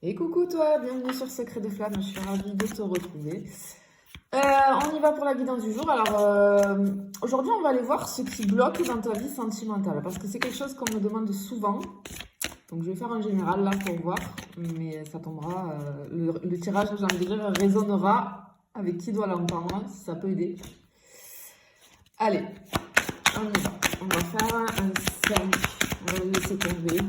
Et coucou toi, bienvenue sur Secret de Flamme, je suis ravie de te retrouver. On y va pour la guidance du jour. Alors aujourd'hui on va aller voir ce qui bloque dans ta vie sentimentale parce que c'est quelque chose qu'on me demande souvent. Donc je vais faire un général là pour voir, mais ça tombera, le tirage j'ai envie de dire résonnera avec qui doit l'entendre, si ça peut aider. Allez, on y va. On va faire un 5, on va le laisser tomber.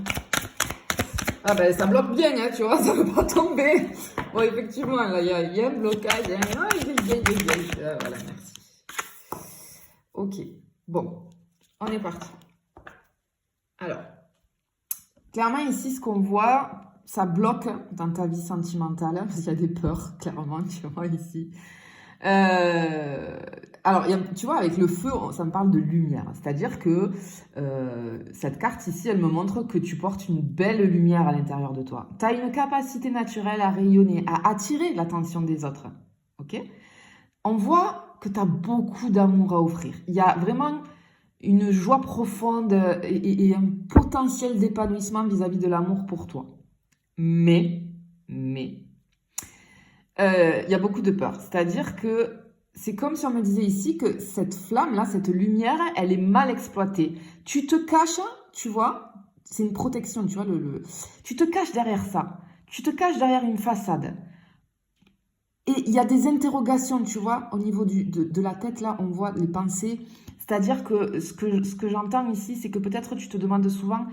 Ah ben ça bloque bien, hein, tu vois, ça ne veut pas tomber. Bon, effectivement, là, il y a un blocage. Voilà, merci. Ok, bon, on est parti. Alors, clairement ici, ce qu'on voit, ça bloque dans ta vie sentimentale, parce qu'il y a des peurs, clairement, tu vois, ici. Alors, tu vois, avec le feu, ça me parle de lumière. C'est-à-dire que cette carte ici, elle me montre que tu portes une belle lumière à l'intérieur de toi. Tu as une capacité naturelle à rayonner, à attirer l'attention des autres. Ok ? On voit que tu as beaucoup d'amour à offrir. Il y a vraiment une joie profonde et un potentiel d'épanouissement vis-à-vis de l'amour pour toi. Mais, il y a beaucoup de peur. C'est-à-dire que c'est comme si on me disait ici que cette flamme-là, cette lumière, elle est mal exploitée. Tu te caches, tu vois, c'est une protection, tu vois, tu te caches derrière ça. Tu te caches derrière une façade. Et il y a des interrogations, tu vois, au niveau de la tête, là, on voit les pensées. C'est-à-dire que ce que j'entends ici, c'est que peut-être tu te demandes souvent,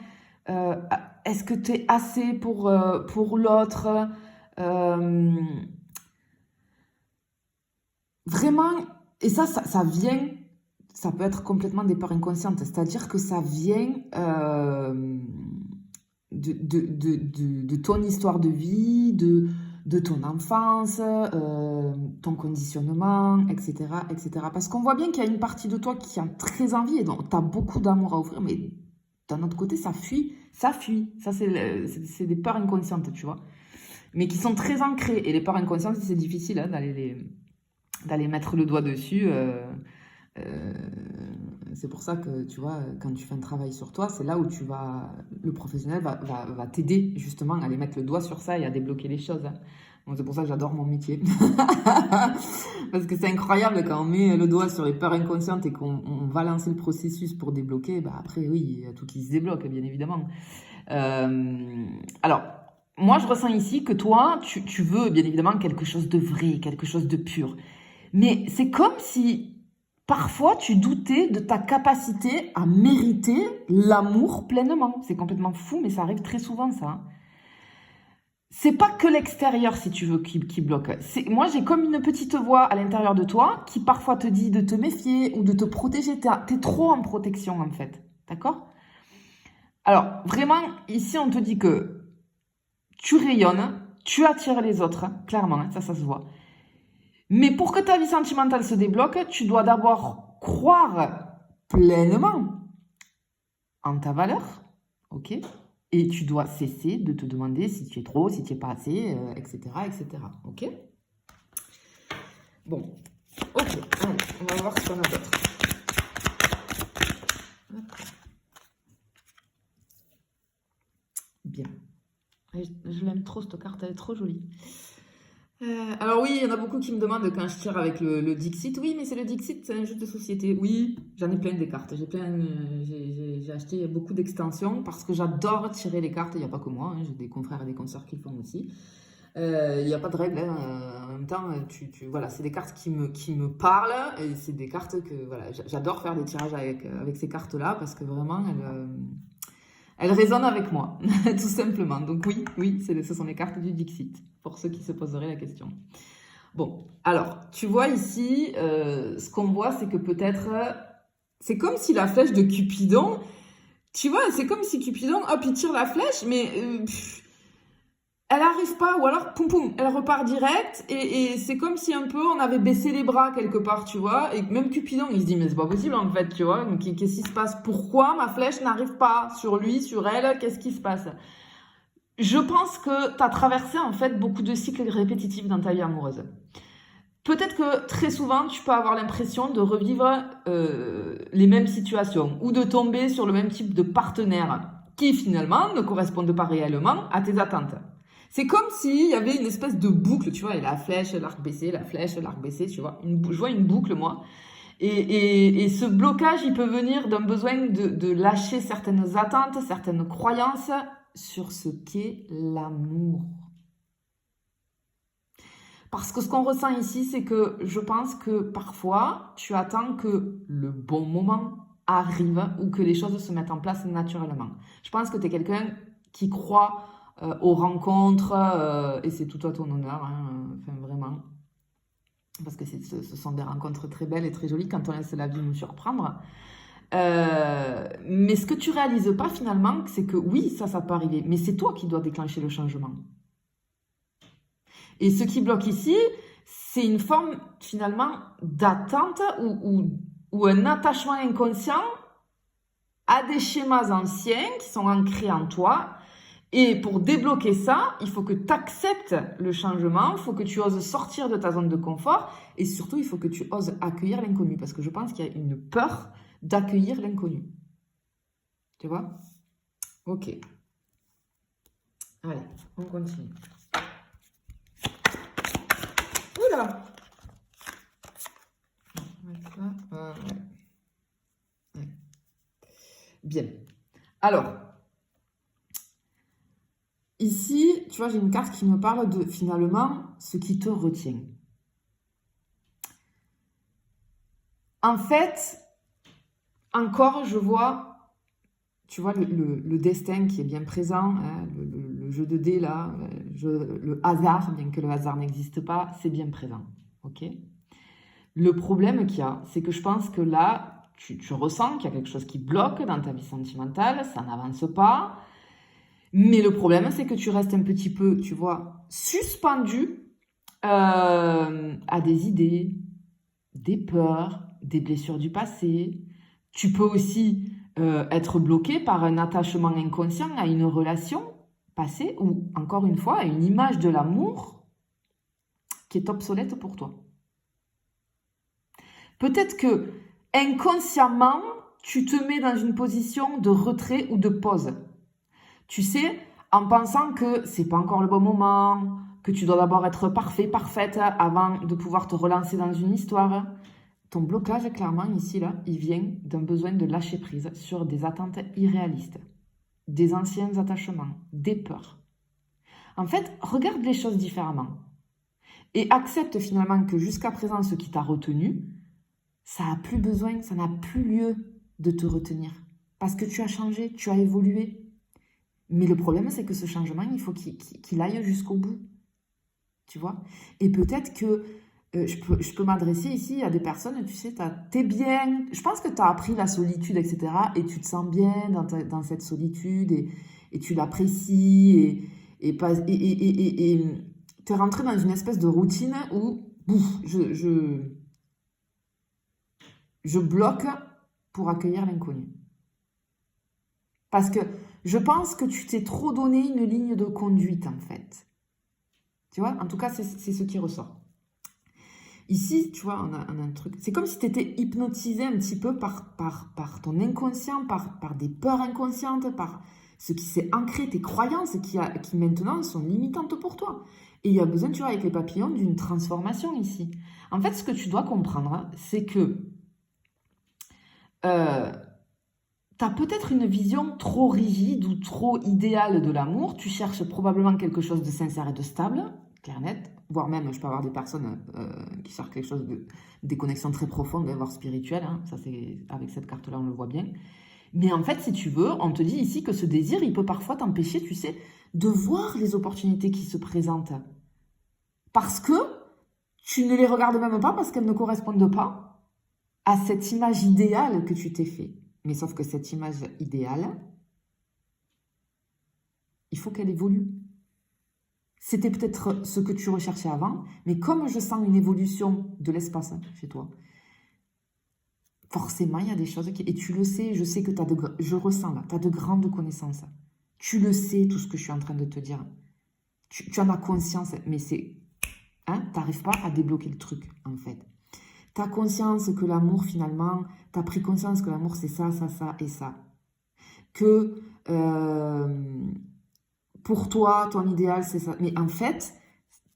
est-ce que tu es assez pour l'autre Vraiment, et ça vient, ça peut être complètement des peurs inconscientes, c'est-à-dire que ça vient de ton histoire de vie, de ton enfance, ton conditionnement, etc., etc. Parce qu'on voit bien qu'il y a une partie de toi qui a très envie et donc tu as beaucoup d'amour à offrir, mais d'un autre côté, ça fuit. Ça, c'est des peurs inconscientes, tu vois, mais qui sont très ancrées. Et les peurs inconscientes, c'est difficile hein, d'aller mettre le doigt dessus. C'est pour ça que, tu vois, quand tu fais un travail sur toi, c'est là où le professionnel va t'aider justement à aller mettre le doigt sur ça et à débloquer les choses. Hein. Donc c'est pour ça que j'adore mon métier. Parce que c'est incroyable quand on met le doigt sur les peurs inconscientes et qu'on va lancer le processus pour débloquer. Bah après, oui, il y a tout qui se débloque, bien évidemment. Alors, moi, je ressens ici que toi, tu veux bien évidemment quelque chose de vrai, quelque chose de pur. Mais c'est comme si parfois tu doutais de ta capacité à mériter l'amour pleinement. C'est complètement fou, mais ça arrive très souvent ça. Hein. C'est pas que l'extérieur, si tu veux, qui bloque. Moi, j'ai comme une petite voix à l'intérieur de toi qui parfois te dit de te méfier ou de te protéger. T'es trop en protection, en fait. D'accord ? Alors, vraiment, ici, on te dit que tu rayonnes, tu attires les autres, hein, clairement, hein, ça se voit. Mais pour que ta vie sentimentale se débloque, tu dois d'abord croire pleinement en ta valeur, ok ? Et tu dois cesser de te demander si tu es trop, si tu es pas assez, etc., etc., ok ? Bon, ok, allez, on va voir ce qu'on a d'autre. Bien. Je l'aime trop, cette carte, elle est trop jolie. Alors oui, il y en a beaucoup qui me demandent quand je tire avec le Dixit. Oui, mais c'est le Dixit, c'est un jeu de société. Oui, j'en ai plein des cartes. J'ai acheté beaucoup d'extensions parce que j'adore tirer les cartes. Il n'y a pas que moi, hein, j'ai des confrères et des consoeurs qui le font aussi. Il n'y a pas de règle. Hein. En même temps, voilà, c'est des cartes qui me parlent et c'est des cartes que voilà, j'adore faire des tirages avec ces cartes-là parce que vraiment, elles résonnent avec moi, tout simplement. Donc oui, ce sont les cartes du Dixit, pour ceux qui se poseraient la question. Bon, alors, tu vois ici, ce qu'on voit, c'est que peut-être, c'est comme si la flèche de Cupidon, tu vois, c'est comme si Cupidon, hop, il tire la flèche, mais elle n'arrive pas, ou alors, poum poum, elle repart direct, et c'est comme si un peu on avait baissé les bras quelque part, tu vois, et même Cupidon, il se dit, mais c'est pas possible en fait, tu vois, donc qu'est-ce qui se passe? Pourquoi ma flèche n'arrive pas sur lui, sur elle? Qu'est-ce qui se passe? Je pense que tu as traversé en fait beaucoup de cycles répétitifs dans ta vie amoureuse. Peut-être que très souvent, tu peux avoir l'impression de revivre les mêmes situations, ou de tomber sur le même type de partenaire qui finalement ne correspondent pas réellement à tes attentes. C'est comme s'il y avait une espèce de boucle, tu vois, et la flèche, l'arc baissé, la flèche, l'arc baissé, tu vois. Je vois une boucle, moi. Et ce blocage, il peut venir d'un besoin de lâcher certaines attentes, certaines croyances sur ce qu'est l'amour. Parce que ce qu'on ressent ici, c'est que je pense que parfois, tu attends que le bon moment arrive ou que les choses se mettent en place naturellement. Je pense que tu es quelqu'un qui croit aux rencontres et c'est tout à ton honneur, hein, enfin vraiment. Parce que ce sont des rencontres très belles et très jolies quand on laisse la vie nous surprendre. Mais ce que tu réalises pas finalement, c'est que oui, ça peut arriver, mais c'est toi qui dois déclencher le changement. Et ce qui bloque ici, c'est une forme finalement d'attente ou un attachement inconscient à des schémas anciens qui sont ancrés en toi. Et pour débloquer ça, il faut que tu acceptes le changement, il faut que tu oses sortir de ta zone de confort et surtout, il faut que tu oses accueillir l'inconnu parce que je pense qu'il y a une peur d'accueillir l'inconnu. Tu vois? Ok. Allez, on continue. Oula! Ouais. Bien. Alors, ici, tu vois, j'ai une carte qui me parle de finalement ce qui te retient. En fait, encore, je vois, tu vois, le destin qui est bien présent, hein, le jeu de dés là, le hasard, bien que le hasard n'existe pas, c'est bien présent. Ok? Le problème qu'il y a, c'est que je pense que là, tu ressens qu'il y a quelque chose qui bloque dans ta vie sentimentale, ça n'avance pas. Mais le problème, c'est que tu restes un petit peu, tu vois, suspendu à des idées, des peurs, des blessures du passé. Tu peux aussi être bloqué par un attachement inconscient à une relation passée ou, encore une fois, à une image de l'amour qui est obsolète pour toi. Peut-être que inconsciemment, tu te mets dans une position de retrait ou de pause. Tu sais, en pensant que c'est pas encore le bon moment, que tu dois d'abord être parfait, parfaite avant de pouvoir te relancer dans une histoire. Ton blocage, clairement, ici, là, il vient d'un besoin de lâcher prise sur des attentes irréalistes, des anciens attachements, des peurs. En fait, regarde les choses différemment et accepte finalement que jusqu'à présent, ce qui t'a retenu, ça n'a plus besoin, ça n'a plus lieu de te retenir. Parce que tu as changé, tu as évolué. Mais le problème, c'est que ce changement, il faut qu'il aille jusqu'au bout. Tu vois? Et peut-être que je peux m'adresser ici à des personnes, tu sais, t'es bien. Je pense que tu as appris la solitude, etc. Et tu te sens bien dans cette solitude et tu l'apprécies et tu es rentré dans une espèce de routine où bouf, je bloque pour accueillir l'inconnu. Parce que je pense que tu t'es trop donné une ligne de conduite, en fait. Tu vois? En tout cas, c'est ce qui ressort. Ici, tu vois, on a un truc. C'est comme si tu étais hypnotisé un petit peu par ton inconscient, par des peurs inconscientes, par ce qui s'est ancré, tes croyances qui maintenant sont limitantes pour toi. Et il y a besoin, tu vois, avec les papillons, d'une transformation ici. En fait, ce que tu dois comprendre, c'est que tu as peut-être une vision trop rigide ou trop idéale de l'amour. Tu cherches probablement quelque chose de sincère et de stable, clair net. Voire même, je peux avoir des personnes qui cherchent quelque chose des connexions très profondes, voire spirituelles. Hein. Ça, c'est avec cette carte-là, on le voit bien. Mais en fait, si tu veux, on te dit ici que ce désir, il peut parfois t'empêcher, tu sais, de voir les opportunités qui se présentent. Parce que tu ne les regardes même pas parce qu'elles ne correspondent pas à cette image idéale que tu t'es fait. Mais sauf que cette image idéale, il faut qu'elle évolue. C'était peut-être ce que tu recherchais avant, mais comme je sens une évolution de l'espace chez toi, forcément, il y a des choses qui... Et tu le sais, je sais que je ressens là, tu as de grandes connaissances. Tu le sais, tout ce que je suis en train de te dire. Tu en as conscience, mais c'est... Hein, tu n'arrives pas à débloquer le truc, en fait. Tu as conscience que l'amour, finalement, tu as pris conscience que l'amour, c'est ça, ça, ça et ça. Que... pour toi, ton idéal, c'est ça. Mais en fait,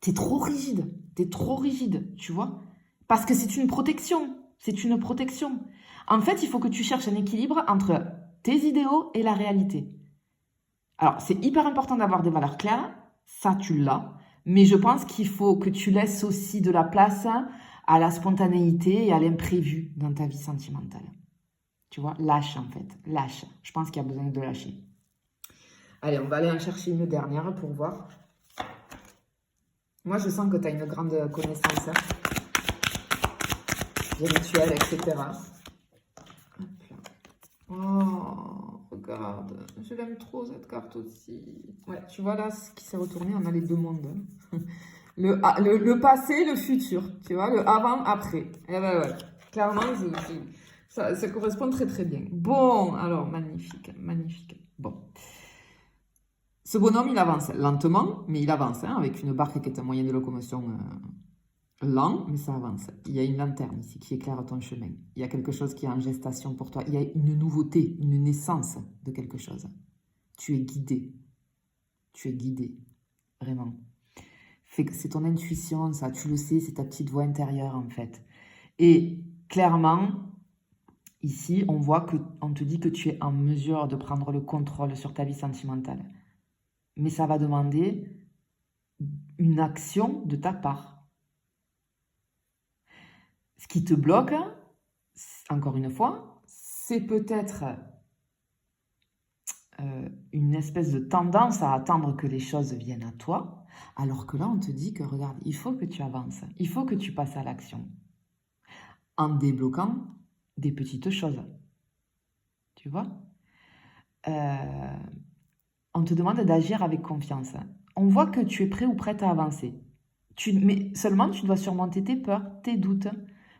t'es trop rigide. T'es trop rigide, tu vois. Parce que c'est une protection. C'est une protection. En fait, il faut que tu cherches un équilibre entre tes idéaux et la réalité. Alors, c'est hyper important d'avoir des valeurs claires. Ça, tu l'as. Mais je pense qu'il faut que tu laisses aussi de la place à la spontanéité et à l'imprévu dans ta vie sentimentale. Tu vois, lâche en fait. Lâche. Je pense qu'il y a besoin de lâcher. Allez, on va aller en chercher une dernière pour voir. Moi, je sens que tu as une grande connaissance des rituels, etc. Hop là. Oh, regarde. Je l'aime trop, cette carte aussi. Ouais, tu vois là, ce qui s'est retourné, on a les deux mondes. Le passé, le futur. Tu vois, le avant-après. Eh ben ouais, clairement, ça correspond très très bien. Bon, alors, magnifique, magnifique. Bon. Ce bonhomme, il avance lentement, mais il avance, hein, avec une barque qui est un moyen de locomotion lent, mais ça avance. Il y a une lanterne ici qui éclaire ton chemin. Il y a quelque chose qui est en gestation pour toi. Il y a une nouveauté, une naissance de quelque chose. Tu es guidé. Tu es guidé, vraiment. C'est ton intuition, ça, tu le sais, c'est ta petite voix intérieure, en fait. Et clairement, ici, on te dit que tu es en mesure de prendre le contrôle sur ta vie sentimentale. Mais ça va demander une action de ta part. Ce qui te bloque, encore une fois, c'est peut-être une espèce de tendance à attendre que les choses viennent à toi, alors que là, on te dit que, regarde, il faut que tu avances, il faut que tu passes à l'action, en débloquant des petites choses. Tu vois ? On te demande d'agir avec confiance. On voit que tu es prêt ou prête à avancer. Mais seulement, tu dois surmonter tes peurs, tes doutes.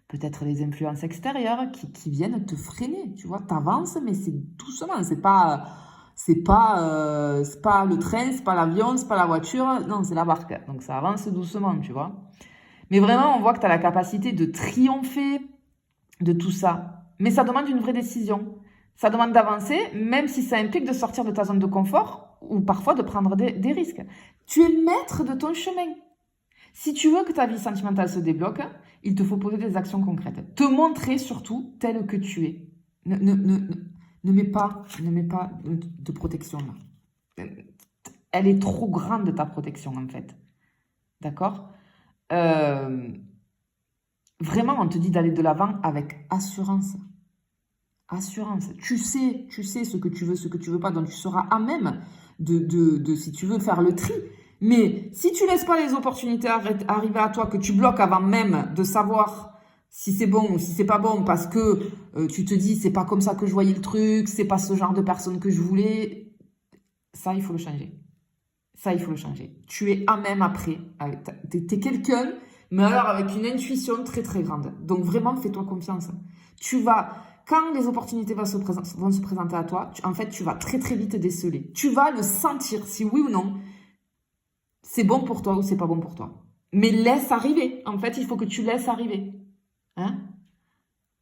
Peut-être les influences extérieures qui viennent te freiner. Tu vois, t'avances, mais c'est doucement. C'est pas le train, c'est pas l'avion, c'est pas la voiture. Non, c'est la barque. Donc, ça avance doucement, tu vois. Mais vraiment, on voit que tu as la capacité de triompher de tout ça. Mais ça demande une vraie décision. Ça demande d'avancer, même si ça implique de sortir de ta zone de confort ou parfois de prendre des risques. Tu es maître de ton chemin. Si tu veux que ta vie sentimentale se débloque, il te faut poser des actions concrètes. Te montrer surtout tel que tu es. Ne mets pas de protection là. Elle est trop grande ta protection en fait. D'accord ? Vraiment, on te dit d'aller de l'avant avec assurance. Assurance. Tu sais ce que tu veux pas, donc tu seras à même de si tu veux, faire le tri. Mais si tu laisses pas les opportunités arriver à toi, que tu bloques avant même de savoir si c'est bon ou si c'est pas bon, parce que tu te dis c'est pas comme ça que je voyais le truc, c'est pas ce genre de personne que je voulais, ça il faut le changer. Ça il faut le changer. Tu es à même après. T'es quelqu'un, mais alors avec une intuition très très grande. Donc vraiment fais-toi confiance. Quand les opportunités vont se présenter à toi, en fait, tu vas très très vite déceler. Tu vas le sentir, si oui ou non, c'est bon pour toi ou c'est pas bon pour toi. Mais laisse arriver. En fait, il faut que tu laisses arriver. Hein ?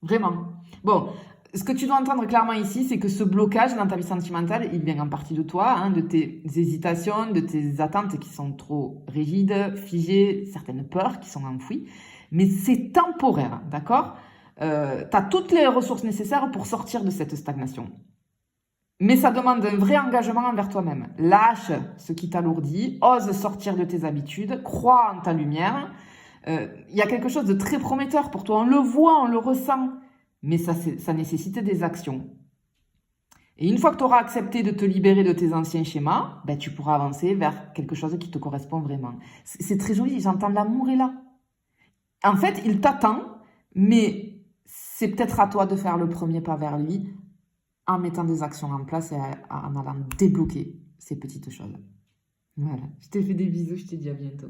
Vraiment. Bon, ce que tu dois entendre clairement ici, c'est que ce blocage dans ta vie sentimentale, il vient en partie de toi, hein, de tes hésitations, de tes attentes qui sont trop rigides, figées, certaines peurs qui sont enfouies. Mais c'est temporaire, d'accord ? Tu as toutes les ressources nécessaires pour sortir de cette stagnation. Mais ça demande un vrai engagement envers toi-même. Lâche ce qui t'alourdit, ose sortir de tes habitudes, crois en ta lumière. Y a quelque chose de très prometteur pour toi. On le voit, on le ressent. Mais ça nécessite des actions. Et une fois que tu auras accepté de te libérer de tes anciens schémas, ben, tu pourras avancer vers quelque chose qui te correspond vraiment. C'est très joli, j'entends l'amour est là. En fait, il t'attend, mais c'est peut-être à toi de faire le premier pas vers lui en mettant des actions en place et en allant débloquer ces petites choses. Voilà, je te fais des bisous, je te dis à bientôt.